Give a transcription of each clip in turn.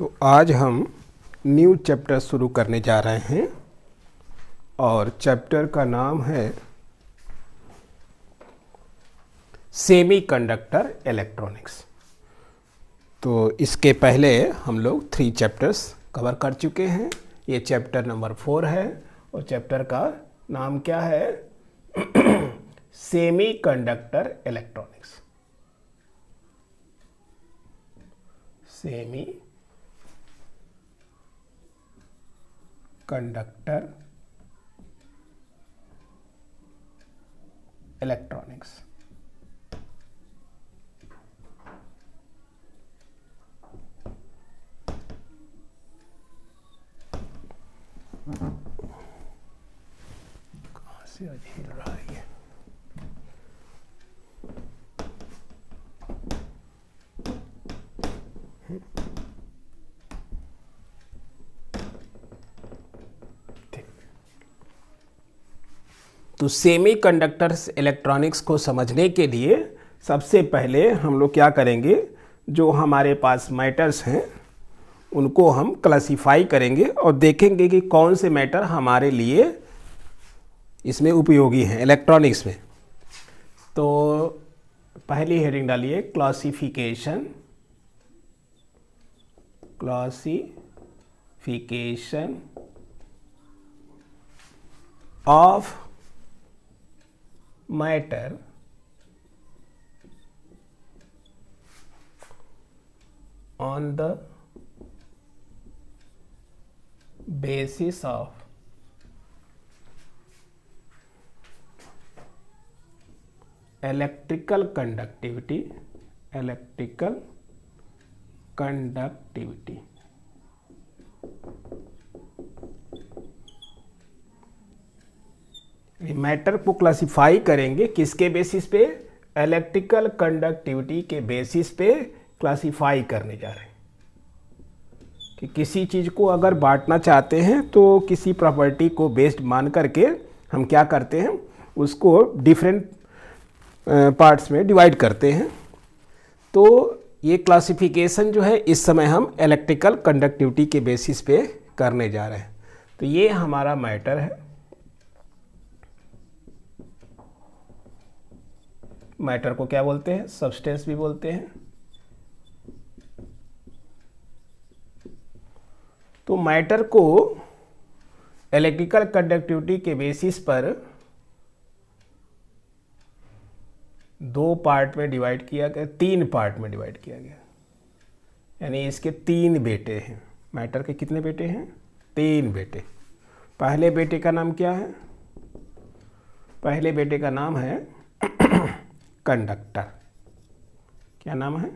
तो आज हम न्यू चैप्टर शुरू करने जा रहे हैं और चैप्टर का नाम है सेमीकंडक्टर इलेक्ट्रॉनिक्स। तो इसके पहले हम लोग 3 चैप्टर्स कवर कर चुके हैं। ये चैप्टर नंबर 4 है और चैप्टर का नाम क्या है? Semiconductor electronics. Semi conductor electronics. कहाँ से आज हिल रहा है ये? तो सेमीकंडक्टर्स इलेक्ट्रॉनिक्स को समझने के लिए सबसे पहले हम लोग क्या करेंगे, जो हमारे पास मैटर्स हैं उनको हम क्लासिफाई करेंगे और देखेंगे कि कौन से मैटर हमारे लिए इसमें उपयोगी हैं इलेक्ट्रॉनिक्स में। तो पहली हेडिंग डालिए classification. Classification of matter on the basis of electrical conductivity matter को क्लासिफाई करेंगे किसके बेसिस पे? इलेक्ट्रिकल कंडक्टिविटी के बेसिस पे क्लासिफाई करने जा रहे हैं। कि किसी चीज़ को अगर बांटना चाहते हैं तो किसी प्रॉपर्टी को बेस्ड मान करके हम क्या करते हैं, उसको डिफरेंट पार्ट्स में डिवाइड करते हैं। तो ये क्लासिफिकेशन जो है इस समय हम इलेक्ट्रिकल कंडक्टिविटी के बेसिस पे करने जा रहे हैं। तो ये हमारा मैटर है। मैटर को क्या बोलते हैं? सब्सटेंस भी बोलते हैं। तो मैटर को इलेक्ट्रिकल कंडक्टिविटी के बेसिस पर 2 पार्ट में डिवाइड किया गया, 3 पार्ट में डिवाइड किया गया। यानी इसके 3 बेटे हैं। मैटर के कितने बेटे हैं? 3 बेटे। पहले बेटे का नाम क्या है? पहले बेटे का नाम है कंडक्टर। क्या नाम है?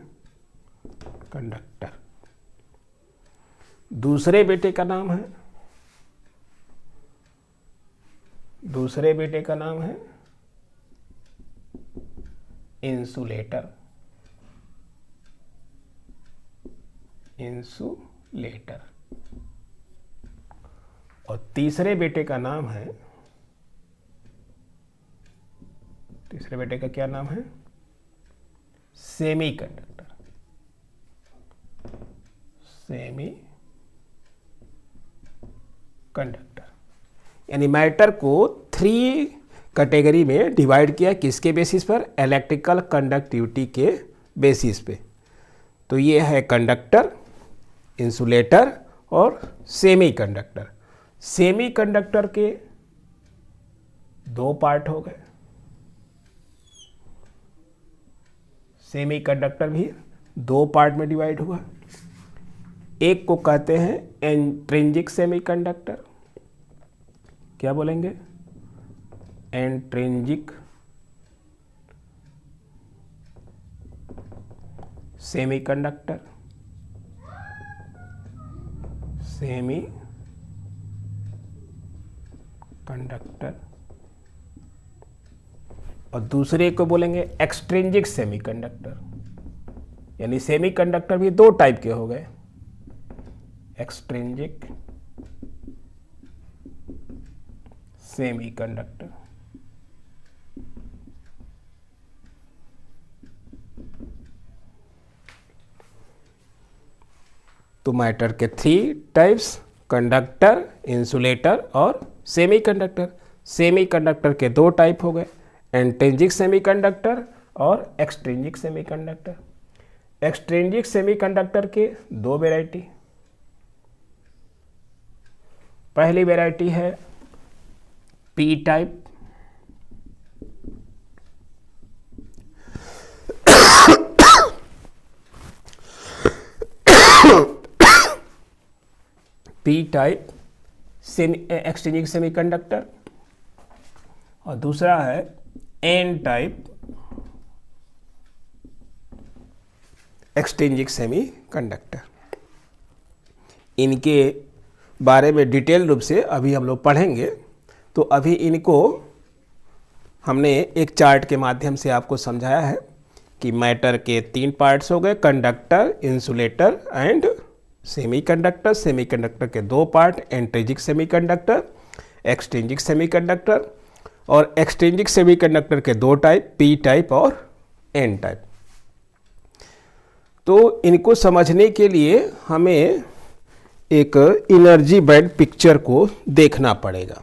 कंडक्टर। दूसरे बेटे का नाम है, दूसरे बेटे का नाम है इंसुलेटर। इंसुलेटर। और तीसरे बेटे का नाम है, तीसरे बेटे का क्या नाम है? सेमीकंडक्टर। Semi conductor. यानी मैटर को 3 कैटेगरी में डिवाइड किया। किसके बेसिस पर? इलेक्ट्रिकल कंडक्टिविटी के बेसिस पे। तो ये है कंडक्टर, इंसुलेटर और सेमीकंडक्टर। सेमीकंडक्टर के 2 पार्ट हो गए। सेमीकंडक्टर भी 2 पार्ट में डिवाइड हुआ। एक को कहते हैं इंट्रिंसिक सेमीकंडक्टर। क्या बोलेंगे? Intrinsic semiconductor. Semi conductor. और दूसरे को बोलेंगे एक्सट्रिंसिक सेमीकंडक्टर। यानी सेमीकंडक्टर भी 2 टाइप के हो गए, एक्सट्रिंसिक सेमीकंडक्टर। तो मैटर के 3 टाइप्स, कंडक्टर, इंसुलेटर और सेमीकंडक्टर। सेमीकंडक्टर के 2 टाइप हो गए, इंट्रिंसिक सेमीकंडक्टर और एक्सट्रिंसिक सेमीकंडक्टर। एक्सट्रिंसिक सेमीकंडक्टर के 2 वैरायटी। पहली वैरायटी है P type, P type extrinsic semiconductor, और दूसरा है एन टाइप एक्सट्रिंसिक सेमीकंडक्टर। इनके बारे में डिटेल रूप से अभी हम लोग पढ़ेंगे। तो अभी इनको हमने एक चार्ट के माध्यम से आपको समझाया है कि मैटर के 3 पार्ट्स हो गए, conductor, insulator and semiconductor. Semiconductor के 2 part, intrinsic semiconductor, extrinsic semiconductor, और एक्सट्रिंसिक सेमीकंडक्टर के 2 टाइप, पी टाइप और एन टाइप। तो इनको समझने के लिए हमें एक एनर्जी बैंड पिक्चर को देखना पड़ेगा।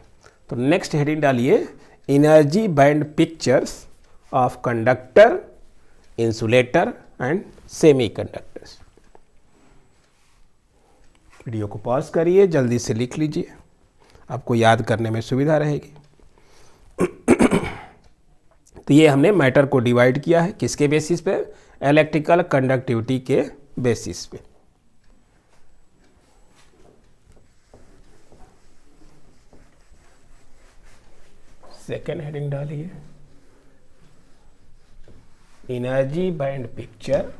तो नेक्स्ट हेडिंग डालिए, energy band pictures of conductor, insulator and semiconductors. Video को पॉज करिए, जल्दी से लिख लीजिए, आपको याद करने में सुविधा रहेगी। तो ये हमने मैटर को डिवाइड किया है किसके बेसिस पे? इलेक्ट्रिकल कंडक्टिविटी के बेसिस पे। सेकेंड हेडिंग डालिए, energy band picture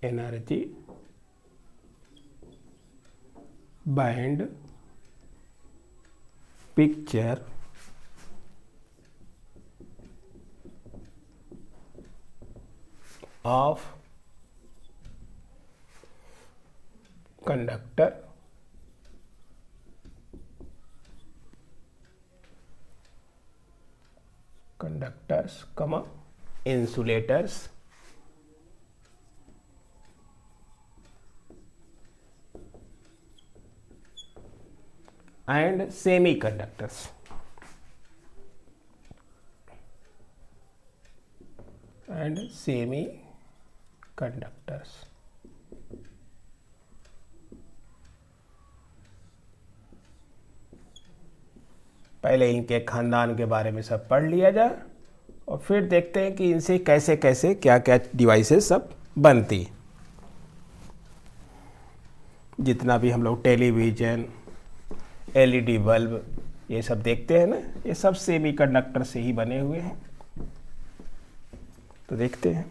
energy band picture of conductor, conductors, insulators and semiconductors. And semiconductors. पहले इनके खानदान के बारे में सब पढ़ लिया जाए और फिर देखते हैं कि इनसे कैसे कैसे क्या क्या डिवाइसेस सब बनती। जितना भी हम लोग टेलीविज़न, एलईडी बल्ब ये सब देखते हैं ना, ये सब सेमीकंडक्टर से ही बने हुए हैं। तो देखते हैं।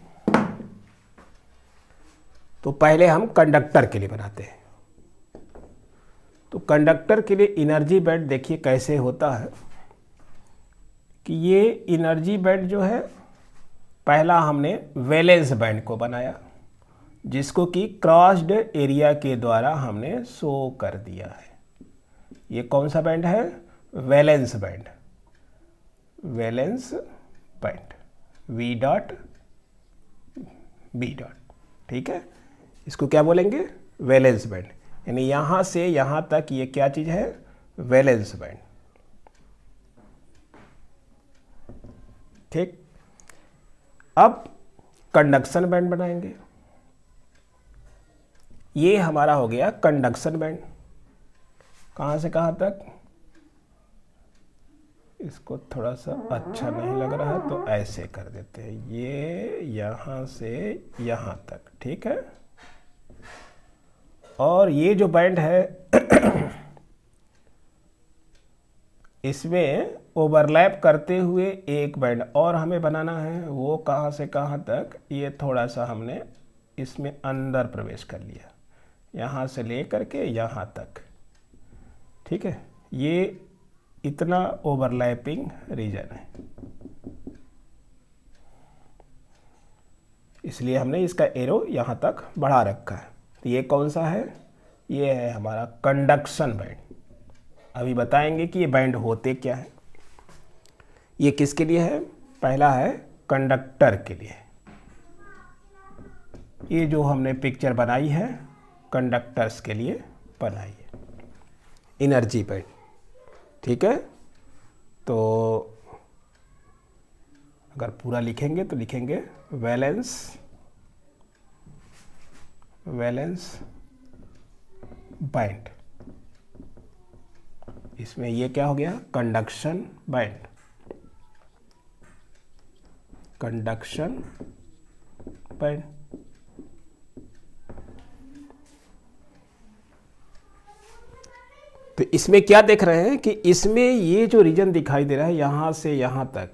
तो पहले हम कंडक्टर के लिए बनाते हैं। तो कंडक्टर के लिए एनर्जी बैंड देखिए कैसे होता है कि ये एनर्जी बैंड जो है, पहला हमने वैलेंस बैंड को बनाया जिसको कि क्रॉस्ड एरिया के द्वारा हमने शो कर दिया है। ये कौन सा बैंड है? Valence band. Valence band V dot B dot, ठीक है। इसको क्या बोलेंगे? Valence band. यानी यहां से यहां तक ये क्या चीज है? वैलेंस बैंड, ठीक। अब कंडक्शन बैंड बनाएंगे। ये हमारा हो गया कंडक्शन बैंड। कहाँ से कहाँ तक? इसको थोड़ा सा अच्छा नहीं लग रहा है तो ऐसे कर देते हैं, ये यहाँ से यहाँ तक, ठीक है। और ये जो बैंड है इसमें ओवरलैप करते हुए एक बैंड और हमें बनाना है। वो कहाँ से कहाँ तक? ये थोड़ा सा हमने इसमें अंदर प्रवेश कर लिया, यहाँ से लेकर के यहाँ तक, ठीक है। ये इतना ओवरलैपिंग रीजन है, इसलिए हमने इसका एरो यहाँ तक बढ़ा रखा है। तो ये कौन सा है? ये है हमारा कंडक्शन बैंड। अभी बताएंगे कि ये बैंड होते क्या है। ये किसके लिए है? पहला है कंडक्टर के लिए, ये जो हमने पिक्चर बनाई है कंडक्टर्स के लिए बनाई है, एनर्जी बैंड। ठीक है, तो अगर पूरा लिखेंगे तो लिखेंगे वैलेंस बैंड। इसमें ये क्या हो गया, कंडक्शन बैंड, कंडक्शन बैंड। तो इसमें क्या देख रहे हैं कि इसमें ये जो रीजन दिखाई दे रहा है यहां से यहां तक,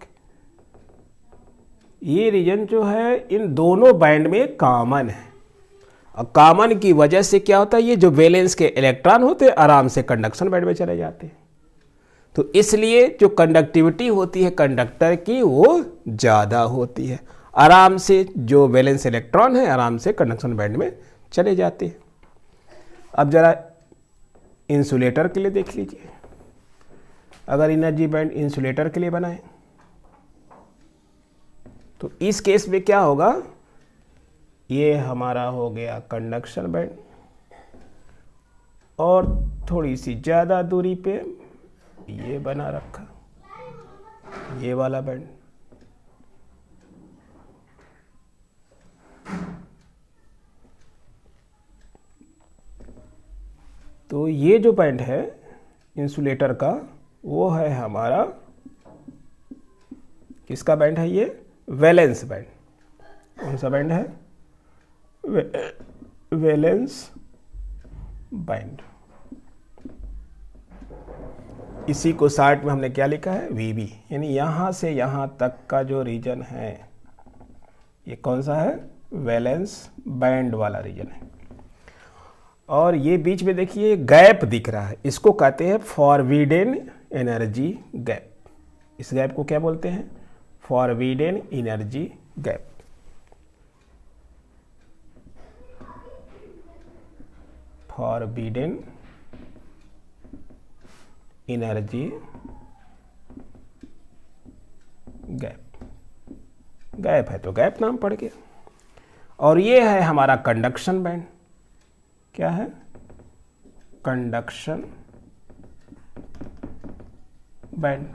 ये रीजन जो है इन दोनों बैंड में कॉमन है, और कॉमन की वजह से क्या होता है, ये जो वैलेंस के इलेक्ट्रॉन होते हैं आराम से कंडक्शन बैंड में चले जाते हैं। तो इसलिए जो कंडक्टिविटी होती है कंडक्टर की वो ज़्यादा होती है, आराम से जो वैलेंस इलेक्ट्रॉन है आराम से कंडक्शन बैंड में चले जाते हैं। अब जरा इंसुलेटर के लिए देख लीजिए, अगर एनर्जी बैंड इंसुलेटर के लिए बनाए तो इस केस में क्या होगा, ये हमारा हो गया कंडक्शन बैंड, और थोड़ी सी ज़्यादा दूरी पे ये बना रखा, ये वाला बैंड। तो ये जो बैंड है इंसुलेटर का वो है हमारा, किसका बैंड है, ये वैलेंस बैंड। कौन सा बैंड है, वैलेंस बैंड। इसी को शार्ट में हमने क्या लिखा है, वीबी, यानी यहां से यहां तक का जो रीजन है ये कौन सा है, वैलेंस बैंड वाला रीजन है। और ये बीच में देखिए गैप दिख रहा है, इसको कहते हैं फॉरबिडेन एनर्जी गैप। इस गैप को क्या बोलते हैं, forbidden energy gap. Forbidden energy gap, gap है तो गैप नाम पड़ गया। और ये है हमारा कंडक्शन बैंड, क्या है, कंडक्शन बैंड।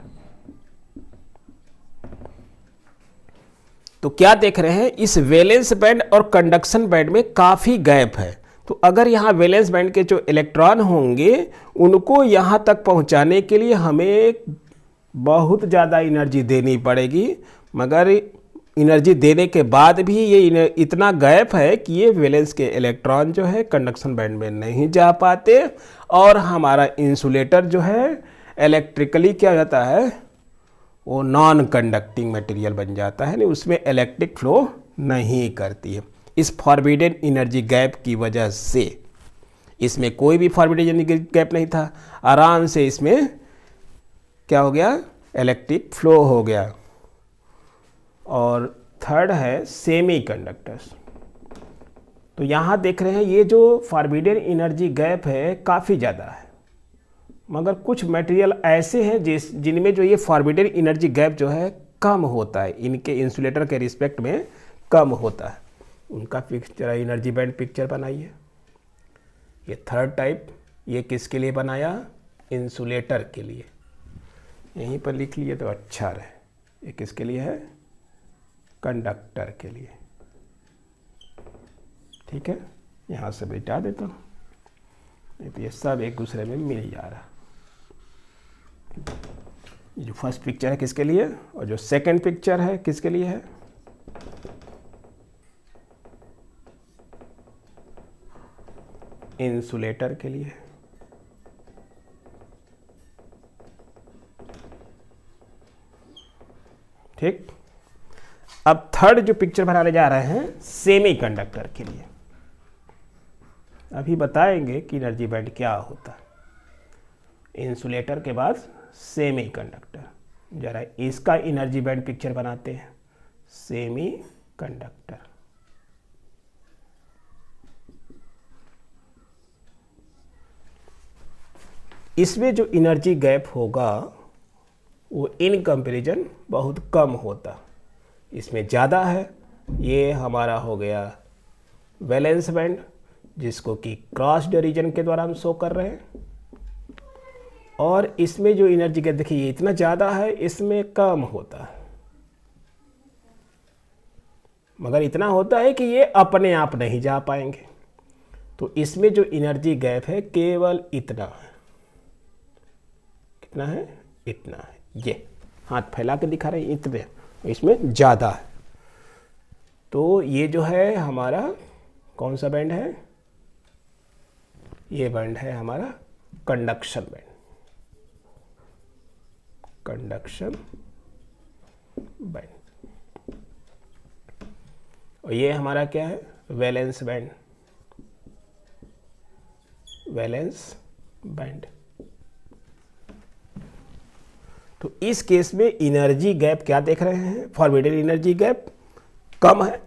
तो क्या देख रहे हैं, इस वैलेंस बैंड और कंडक्शन बैंड में काफी गैप है। तो अगर यहाँ वैलेंस बैंड के जो इलेक्ट्रॉन होंगे उनको यहाँ तक पहुँचाने के लिए हमें बहुत ज़्यादा एनर्जी देनी पड़ेगी, मगर एनर्जी देने के बाद भी ये इतना गैप है कि ये वैलेंस के इलेक्ट्रॉन जो है कंडक्शन बैंड में नहीं जा पाते, और हमारा इंसुलेटर जो है इलेक्ट्रिकली क्या हो जाता है, वो नॉन कंडक्टिंग मटेरियल बन जाता है, नहीं उसमें इलेक्ट्रिक फ्लो नहीं करती है। इस फॉरबिडेन एनर्जी गैप की वजह से, इसमें कोई भी फॉरबिडेन एनर्जी गैप नहीं था, आराम से इसमें क्या हो गया, इलेक्ट्रिक फ्लो हो गया। और थर्ड है सेमी कंडक्टर्स। तो यहाँ देख रहे हैं ये जो फॉरबिडेन एनर्जी गैप है काफ़ी ज़्यादा है, मगर कुछ मटेरियल ऐसे हैं जिनमें जो ये फॉरबिडेन एनर्जी गैप जो है कम होता है, इनके इंसुलेटर के रिस्पेक्ट में कम होता है। उनका पिक्चर एनर्जी बैंड पिक्चर बनाइए। ये थर्ड टाइप, ये किसके लिए बनाया, इंसुलेटर के लिए, यहीं पर लिख लिए तो अच्छा रहे। ये किसके लिए है, कंडक्टर के लिए। ठीक है, यहाँ से मिटा देता हूँ, नहीं तो ये सब एक दूसरे में मिल जा रहा। ये जो फर्स्ट पिक्चर है किसके लिए, और जो सेकंड पिक्चर है किसके लिए है, इंसुलेटर के लिए। ठीक, अब थर्ड जो पिक्चर बनाने जा रहे हैं सेमी कंडक्टर के लिए। अभी बताएंगे कि एनर्जी बैंड क्या होता है। इंसुलेटर के बाद सेमी कंडक्टर, जरा इसका एनर्जी बैंड पिक्चर बनाते हैं। सेमी कंडक्टर, इसमें जो एनर्जी गैप होगा वो इन कंपैरिजन बहुत कम होता। इसमें ज़्यादा है। ये हमारा हो गया वैलेंस बैंड, जिसको कि क्रॉस्ड रीजन के द्वारा हम शो कर रहे हैं। और इसमें जो एनर्जी गैप देखिए ये इतना ज़्यादा है, इसमें कम होता है, मगर इतना होता है कि ये अपने आप नहीं जा पाएंगे। तो इसमें जो एनर्जी गैप है केवल इतना है। कितना है? इतना है। ये हाथ फैला के दिखा रहे हैं, इतने, इसमें ज़्यादा है। तो ये जो है हमारा कौन सा बैंड है? ये बैंड है हमारा कंडक्शन बैंड। Conduction band. और ये हमारा क्या है? Valence band. Valence band. तो इस केस में एनर्जी गैप क्या देख रहे हैं? फॉरवर्डेड एनर्जी गैप कम है।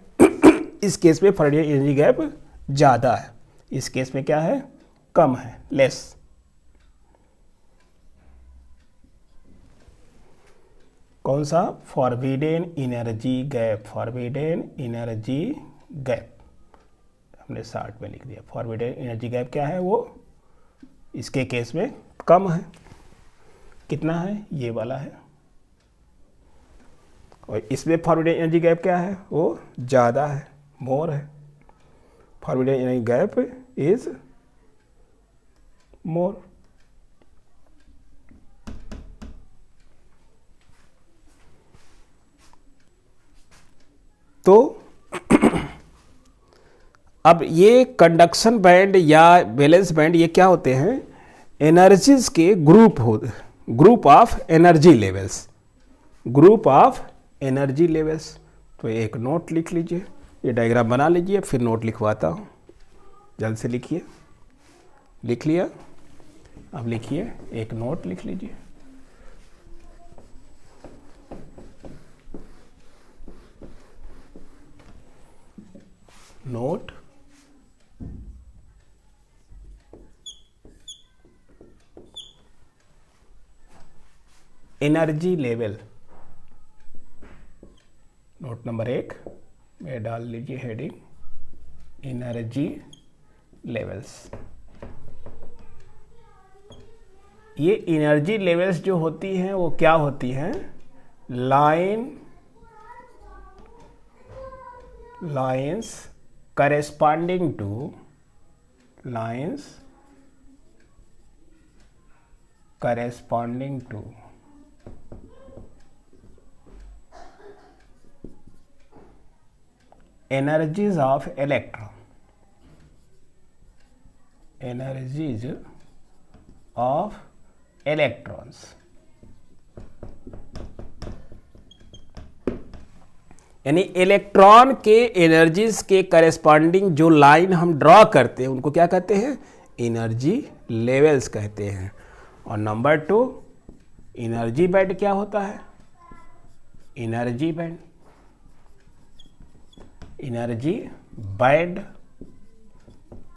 इस केस में फॉरवर्डेड एनर्जी गैप ज़्यादा है। इस केस में क्या है? कम है, लेस। कौन सा? Forbidden energy gap. Forbidden energy gap हमने 60 में लिख दिया। फॉरबिडेन एनर्जी गैप क्या है? वो इसके केस में कम है। कितना है? ये वाला है। और इसमें फॉरबिडेन एनर्जी गैप क्या है? वो ज़्यादा है, मोर है। Forbidden energy gap is more. तो अब ये कंडक्शन बैंड या वैलेंस बैंड ये क्या होते हैं? एनर्जीज के group of energy levels. Group of energy levels. तो एक नोट लिख लीजिए, ये डायग्राम बना लीजिए, फिर नोट लिखवाता हूँ। जल्द से लिखिए। लिख लिया? अब लिखिए, एक नोट लिख लीजिए। Note energy level. Note number 1 में डाल लीजिए हेडिंग एनर्जी लेवल्स। ये एनर्जी लेवल्स जो होती हैं वो क्या होती हैं? Lines corresponding to energies of electron, energies of electrons। यानी इलेक्ट्रॉन के एनर्जीज के करेस्पॉन्डिंग जो लाइन हम ड्रॉ करते हैं उनको क्या कहते हैं? एनर्जी लेवल्स कहते हैं। और नंबर 2 एनर्जी बैंड क्या होता है? एनर्जी बैंड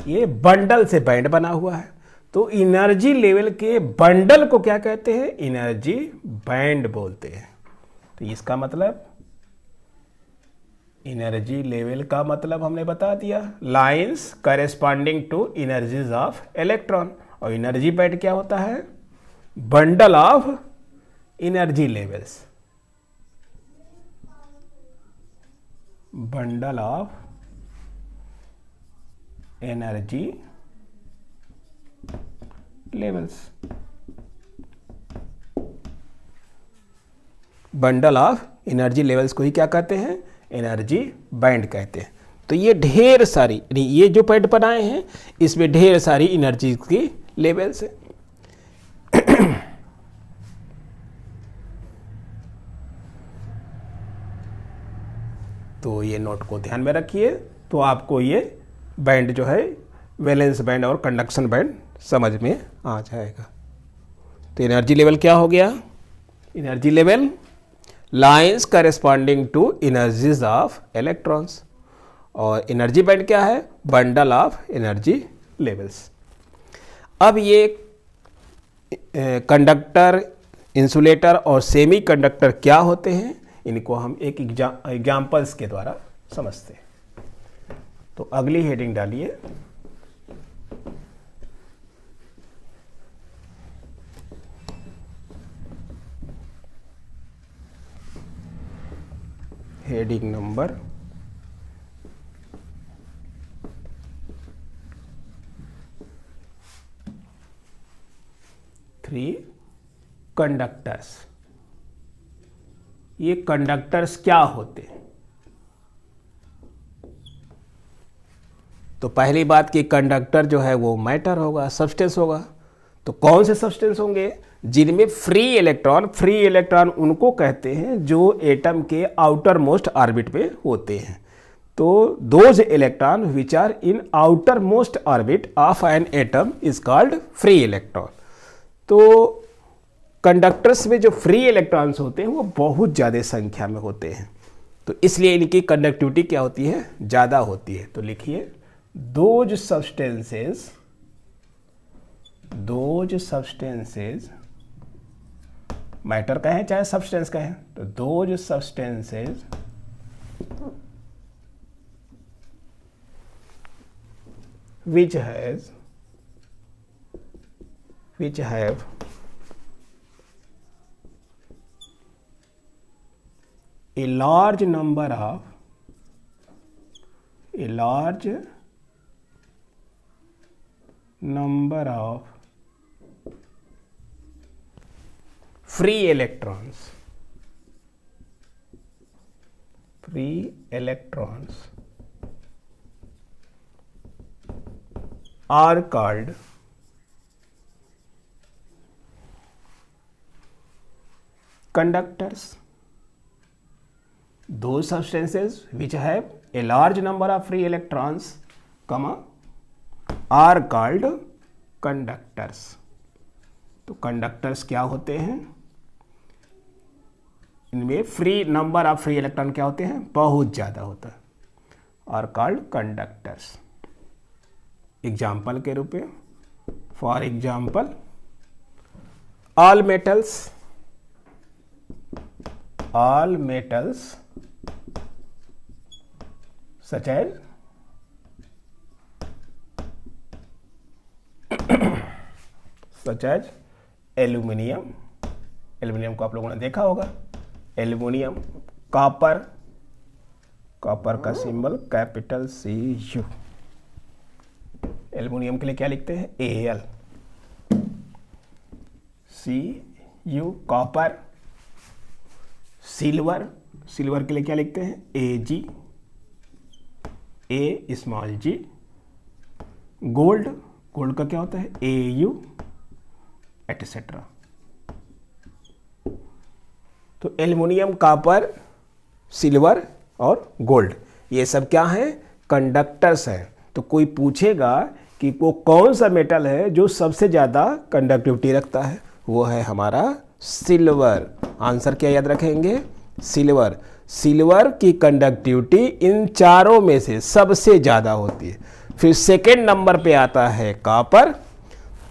ये बंडल से बैंड बना हुआ है। तो एनर्जी लेवल के बंडल को क्या कहते हैं? एनर्जी बैंड बोलते हैं। तो इसका मतलब एनर्जी लेवल का मतलब हमने बता दिया, lines corresponding to energies of electron. और एनर्जी बैंड क्या होता है? Bundle of energy levels. Bundle of energy levels. Bundle of energy levels को ही क्या कहते हैं? एनर्जी बैंड कहते हैं। तो ये ढेर सारी, ये जो बैंड बनाए हैं इसमें ढेर सारी एनर्जी की लेवल्स है। तो ये नोट को ध्यान में रखिए, तो आपको ये बैंड जो है वैलेंस बैंड और कंडक्शन बैंड समझ में आ जाएगा। तो एनर्जी लेवल क्या हो गया? Energy level lines corresponding to energies of electrons. और एनर्जी बैंड क्या है? Bundle of energy levels. अब ये कंडक्टर इंसुलेटर और सेमीकंडक्टर क्या होते हैं, इनको हम एक एग्जाम्पल्स के द्वारा समझते हैं। तो अगली हेडिंग डालिए, हेडिंग नंबर 3, कंडक्टर्स। ये कंडक्टर्स क्या होते हैं? तो पहली बात कि कंडक्टर जो है वो मैटर होगा, सब्सटेंस होगा। तो कौन से सब्सटेंस होंगे? जिनमें फ्री इलेक्ट्रॉन उनको कहते हैं जो एटम के आउटर मोस्ट ऑर्बिट पे होते हैं। तो those electron which are in outermost orbit of an atom is called free electron. तो कंडक्टर्स में जो फ्री इलेक्ट्रॉन्स होते हैं वो बहुत ज़्यादा संख्या में होते हैं, तो इसलिए इनकी कंडक्टिविटी क्या होती है? ज़्यादा होती है। तो लिखिए, दोज सब्सटेंसेज मैटर कहें चाहे सब्सटेंस कहें, तो those substances which have a large number of free electrons are called conductors. Those substances which have a large number of free electrons, are called conductors. तो कंडक्टर्स क्या होते हैं? इनमें number of free electron क्या होते हैं? बहुत ज़्यादा होता है, आर कॉल्ड कंडक्टर्स। एग्जाम्पल के रूप में, for example, all metals such as aluminium को आप लोगों ने देखा होगा, एल्यूमिनियम, कॉपर का सिंबल कैपिटल CU। एल्यूमिनियम के लिए क्या लिखते हैं? Al, CU, copper. सिल्वर के लिए क्या लिखते हैं? Ag, A small g। Gold का क्या होता है? Au, etcetera. तो एल्यूमिनियम, कॉपर, सिल्वर और गोल्ड, ये सब क्या है? कंडक्टर्स हैं। तो कोई पूछेगा कि वो कौन सा मेटल है जो सबसे ज़्यादा कंडक्टिविटी रखता है? वो है हमारा सिल्वर। आंसर क्या याद रखेंगे? सिल्वर की कंडक्टिविटी इन चारों में से सबसे ज़्यादा होती है। फिर सेकेंड नंबर पे आता है कॉपर,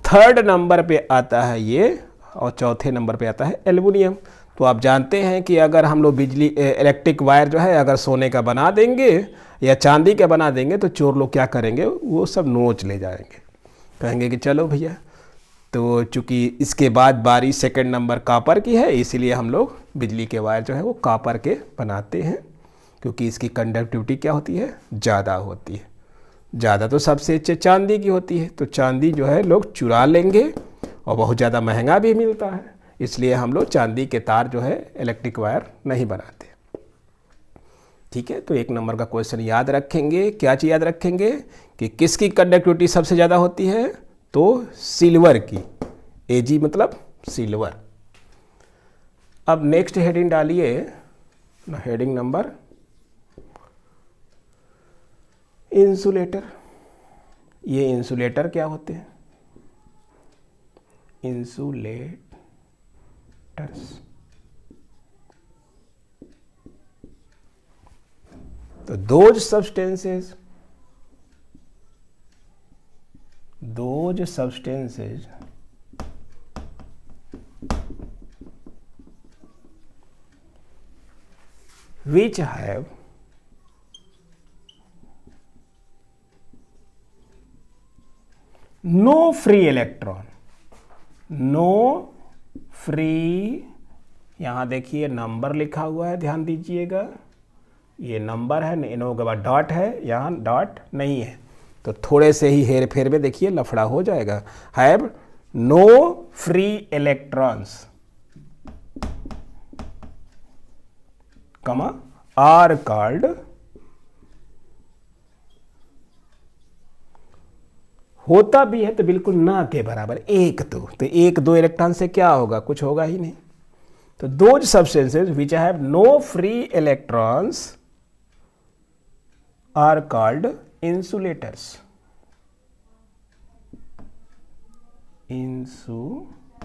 थर्ड नंबर पे आता है ये, और चौथे नंबर पे आता है एल्यूमिनियम। तो आप जानते हैं कि अगर हम लोग इलेक्ट्रिक वायर जो है अगर सोने का बना देंगे या चांदी का बना देंगे तो चोर लोग क्या करेंगे? वो सब नोच ले जाएंगे, कहेंगे कि चलो भैया। तो चूंकि इसके बाद बारी सेकंड नंबर कॉपर की है, इसीलिए हम लोग बिजली के वायर जो है वो कॉपर के बनाते हैं, क्योंकि इसकी कंडक्टिविटी क्या होती है? ज़्यादा होती है। ज़्यादा तो सबसे अच्छे चांदी की होती है, तो चांदी जो है लोग चुरा लेंगे और बहुत ज़्यादा महंगा भी मिलता है, इसलिए हम लोग चांदी के तार जो है इलेक्ट्रिक वायर नहीं बनाते। ठीक है, तो एक नंबर का क्वेश्चन याद रखेंगे। क्या चीज़ याद रखेंगे? कि किसकी कंडक्टिविटी सबसे ज़्यादा होती है? तो सिल्वर की। Ag मतलब सिल्वर। अब नेक्स्ट हेडिंग डालिए, हेडिंग नंबर इंसुलेटर। ये इंसुलेटर क्या होते हैं? इंसुलेटर्स। तो those substances which have no free electron, no free, यहां देखिए नंबर लिखा हुआ है, ध्यान दीजिएगा, ये नंबर है, नो के बाद डॉट है, यहां डॉट नहीं है, तो थोड़े से ही हेर फेर में देखिए लफड़ा हो जाएगा। हैव नो फ्री इलेक्ट्रॉन्स कमा आर कॉल्ड, होता भी है तो बिल्कुल ना के बराबर, एक दो, तो एक दो इलेक्ट्रॉन से क्या होगा, कुछ होगा ही नहीं। तो those substances which have no free electrons are called insulators, insulators.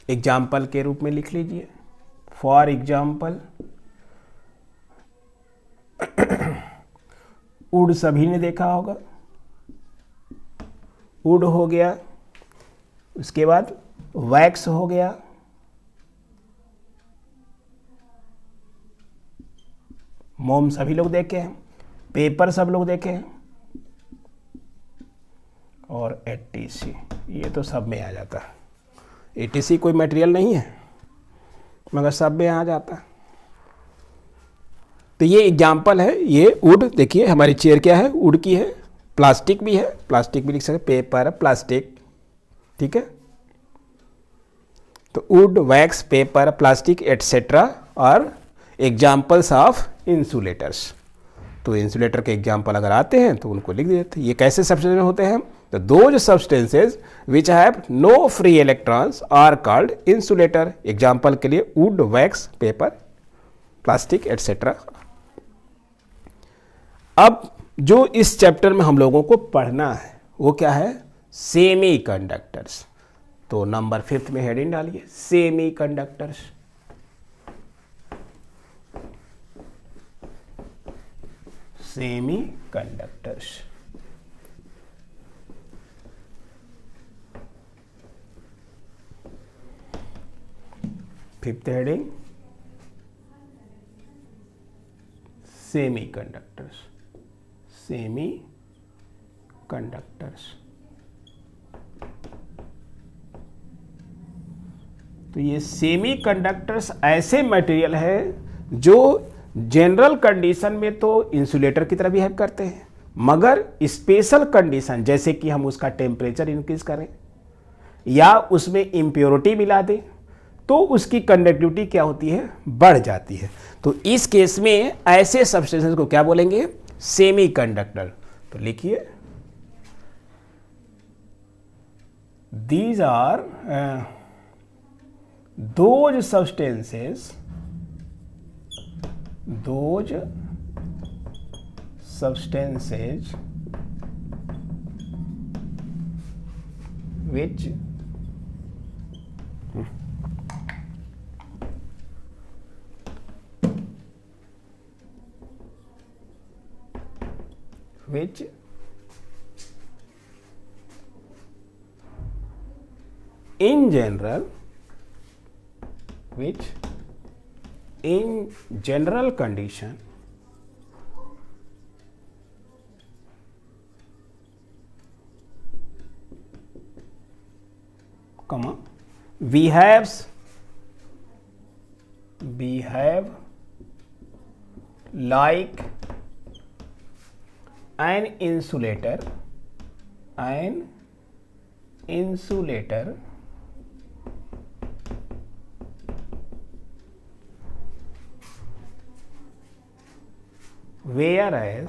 Example के रूप में लिख लीजिए, फॉर एग्जाम्पल वुड सभी ने देखा होगा, वुड हो गया, उसके बाद वैक्स हो गया, मोम सभी लोग देखे हैं, पेपर सब लोग देखे हैं, और एटीसी, ये तो सब में आ जाता है। एटीसी कोई मटेरियल नहीं है मगर सब में आ जाता है। तो ये एग्जाम्पल है, ये वुड देखिए, हमारी चेयर क्या है, वुड की है, प्लास्टिक भी है, प्लास्टिक भी लिख सकते, पेपर, प्लास्टिक, ठीक है। तो would, wax, paper, plastic etcetera और एग्जाम्पल्स ऑफ इंसुलेटर्स। तो इंसुलेटर के एग्जाम्पल अगर आते हैं तो उनको लिख देते हैं। ये कैसे सब्सटेंस होते हैं, तो those substances which have no free electrons are called insulator. Example के लिए wood, wax, paper, plastic etcetera. अब जो इस चैप्टर में हम लोगों को पढ़ना है वो क्या है, सेमी कंडक्टर्स। तो नंबर 5 में हेडिंग डालिए, semi conductors. Semi conductors, fifth heading semi conductors, semi conductors. तो ये सेमी कंडक्टर्स ऐसे मटेरियल है जो जनरल कंडीशन में तो इंसुलेटर की तरह बिहेव करते हैं, मगर स्पेशल कंडीशन जैसे कि हम उसका टेम्परेचर इंक्रीज करें या उसमें इम्प्योरिटी मिला दें तो उसकी कंडक्टिविटी क्या होती है, बढ़ जाती है। तो इस केस में ऐसे सब्सटेंसेस को क्या बोलेंगे, सेमी कंडक्टर। तो लिखिए, these are those substances which in general condition behave like an insulator whereas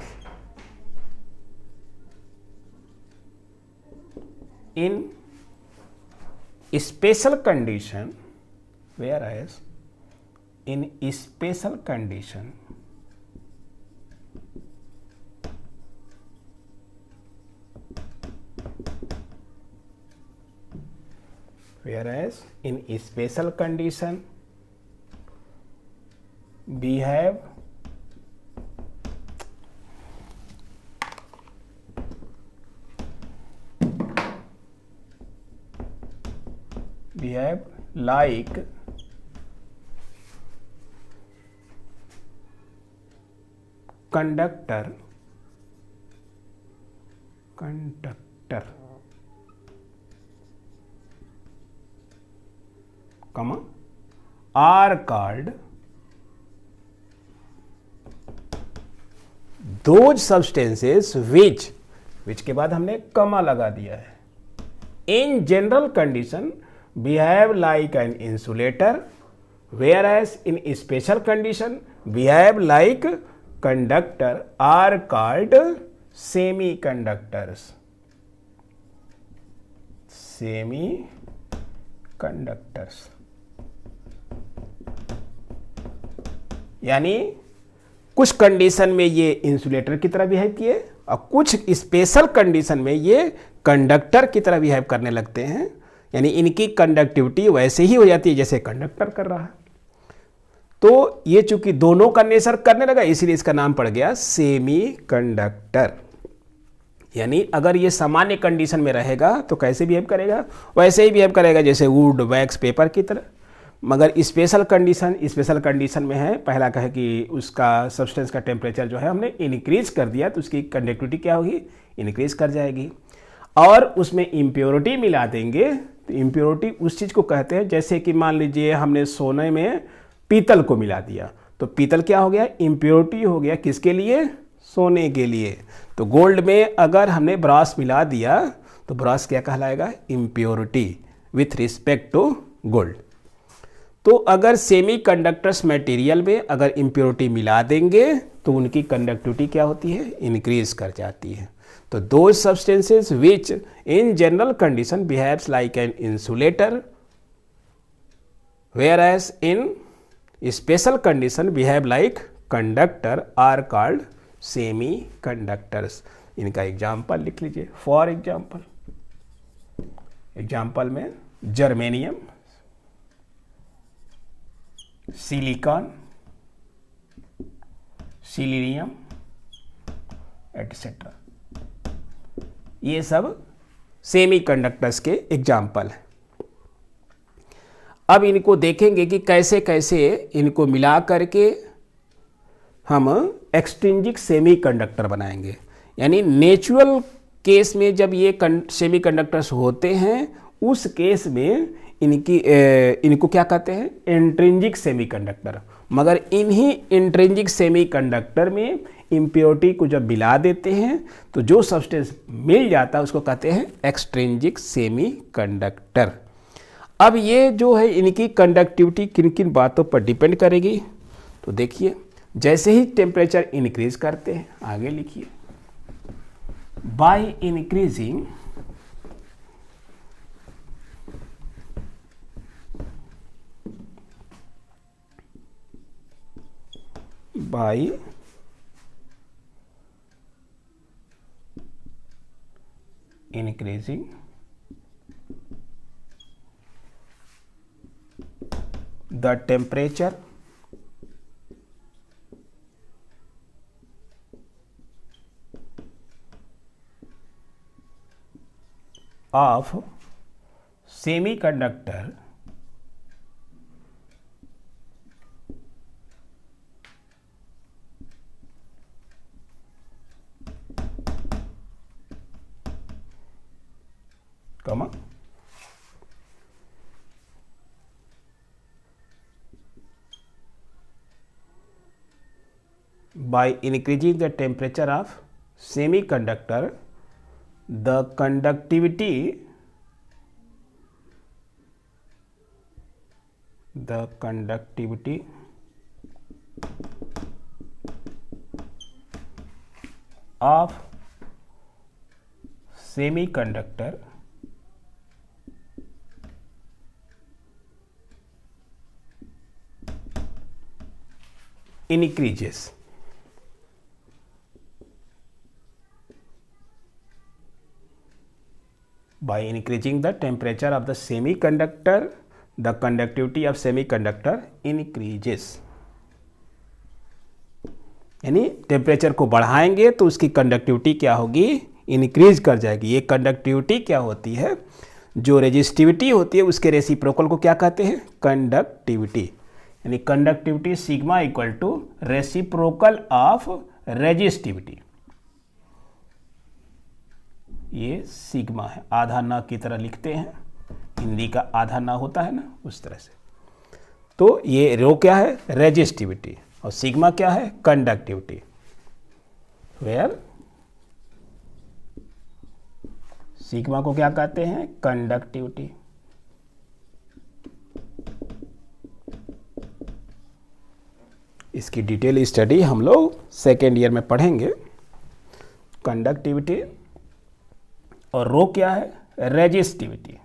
in special condition behave like conductor comma are called those substances which के बाद हमने कमा लगा दिया है, in general condition behave like an insulator, whereas in special condition behave like conductor are called semiconductors. यानी कुछ condition में ये इंसुलेटर की तरह बिहेव किए और कुछ स्पेशल कंडीशन में ये कंडक्टर की तरह बिहेव करने लगते हैं, यानी इनकी कंडक्टिविटी वैसे ही हो जाती है जैसे कंडक्टर कर रहा है। तो ये चूंकि दोनों का नेचर करने लगा इसीलिए इसका नाम पड़ गया सेमी कंडक्टर। यानी अगर ये सामान्य कंडीशन में रहेगा तो कैसे बिहेव करेगा, वैसे ही बिहेव करेगा जैसे वुड, वैक्स, पेपर की तरह। मगर स्पेशल कंडीशन में है, पहला कहे कि उसका सब्सटेंस का टेम्परेचर जो है हमने इंक्रीज कर दिया तो उसकी कंडक्टिविटी क्या होगी, इंक्रीज कर जाएगी। और उसमें इम्प्योरिटी मिला देंगे तो इम्प्योरिटी उस चीज़ को कहते हैं, जैसे कि मान लीजिए हमने सोने में पीतल को मिला दिया तो पीतल क्या हो गया, इम्प्योरिटी हो गया। किसके लिए, सोने के लिए। तो गोल्ड में अगर हमने ब्रास मिला दिया तो ब्रास क्या कहलाएगा, impurity with respect to gold. तो अगर सेमी कंडक्टर्स मटेरियल में अगर इम्प्योरिटी मिला देंगे तो उनकी कंडक्टिविटी क्या होती है, इंक्रीज कर जाती है। तो those substances which in general condition behaves like an insulator whereas in special condition behave like conductor are called semiconductors। इनका एग्जाम्पल लिख लीजिए। फॉर एग्जाम्पल में जर्मेनियम, सिलिकॉन, सिलीनियम एटसेट्रा, ये सब सेमीकंडक्टर्स के एग्जाम्पल हैं। अब इनको देखेंगे कि कैसे कैसे इनको मिला करके हम एक्सट्रिंजिक सेमीकंडक्टर बनाएंगे। यानी नेचुरल केस में जब ये सेमीकंडक्टर्स होते हैं उस केस में इनको क्या कहते हैं, इंट्रिंजिक सेमीकंडक्टर। मगर इन्हीं इंट्रिंजिक सेमीकंडक्टर में इम्प्योरिटी को जब मिला देते हैं तो जो सब्सटेंस मिल जाता है उसको कहते हैं एक्सट्रिंजिक सेमीकंडक्टर। अब ये जो है इनकी कंडक्टिविटी किन किन बातों पर डिपेंड करेगी, तो देखिए जैसे ही टेम्परेचर इंक्रीज करते हैं, आगे लिखिए, by increasing the temperature of semiconductor comma by increasing the temperature of semiconductor the conductivity of semiconductor increases। By increasing the temperature of the semiconductor the conductivity of semiconductor increases। यानी temperature को बढ़ाएंगे तो उसकी conductivity क्या होगी, increase कर जाएगी। ये कंडक्टिविटी क्या होती है, जो रेजिस्टिविटी होती है उसके रेसिप्रोकल को क्या कहते हैं, कंडक्टिविटी। यानी conductivity sigma equal to reciprocal of resistivity, ये सिग्मा है, आधा ना की तरह लिखते हैं, हिंदी का आधा ना होता है ना, उस तरह से। तो ये रो क्या है, रेजिस्टिविटी, और सिग्मा क्या है, कंडक्टिविटी। वेयर सिग्मा को क्या कहते हैं, कंडक्टिविटी। इसकी डिटेल स्टडी हम लोग सेकेंड ईयर में पढ़ेंगे। कंडक्टिविटी, और रो क्या है, रेजिस्टिविटी,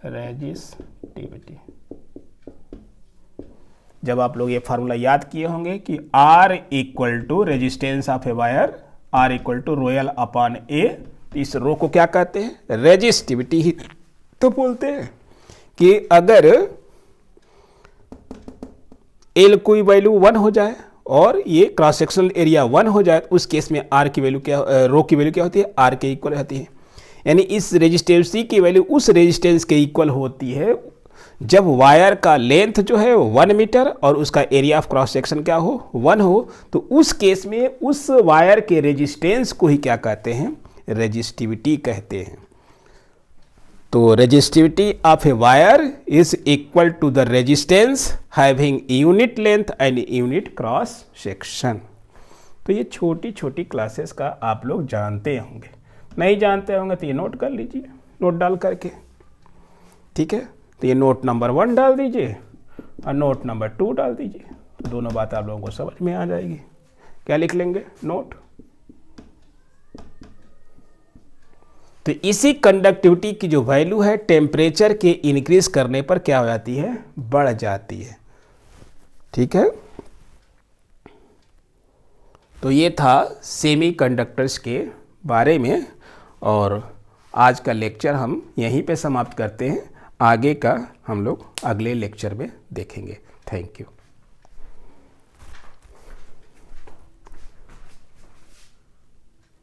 रेजिस्टिविटी। जब आप लोग ये फार्मूला याद किए होंगे कि R equal to resistance of a wire, R equal to rho l upon A, इस रो को क्या कहते हैं, रेजिस्टिविटी ही तो बोलते हैं। कि अगर L कोई वैल्यू 1 हो जाए और ये क्रॉस सेक्शनल एरिया 1 हो जाए, उस केस में R की वैल्यू क्या, रो की वैल्यू क्या होती है, R के इक्वल होती है। यानी इस रेजिस्टेंस की वैल्यू उस रेजिस्टेंस के इक्वल होती है जब वायर का लेंथ जो है 1 मीटर और उसका एरिया ऑफ क्रॉस सेक्शन क्या हो, 1 हो। तो उस केस में उस वायर के रेजिस्टेंस को ही क्या कहते हैं, रेजिस्टिविटी कहते हैं। तो resistivity of a wire is equal to the resistance having unit length and unit cross section. तो ये छोटी छोटी क्लासेस का आप लोग जानते होंगे, नहीं जानते होंगे तो ये नोट कर लीजिए, नोट डाल करके, ठीक है। तो ये नोट नंबर 1 डाल दीजिए और नोट नंबर 2 डाल दीजिए, तो दोनों बात आप लोगों को समझ में आ जाएगी। क्या लिख लेंगे, नोट। तो इसी कंडक्टिविटी की जो वैल्यू है टेम्परेचर के इंक्रीज करने पर क्या हो जाती है, बढ़ जाती है, ठीक है। तो ये था सेमीकंडक्टर्स के बारे में, और आज का लेक्चर हम यहीं पे समाप्त करते हैं। आगे का हम लोग अगले लेक्चर में देखेंगे। Thank you.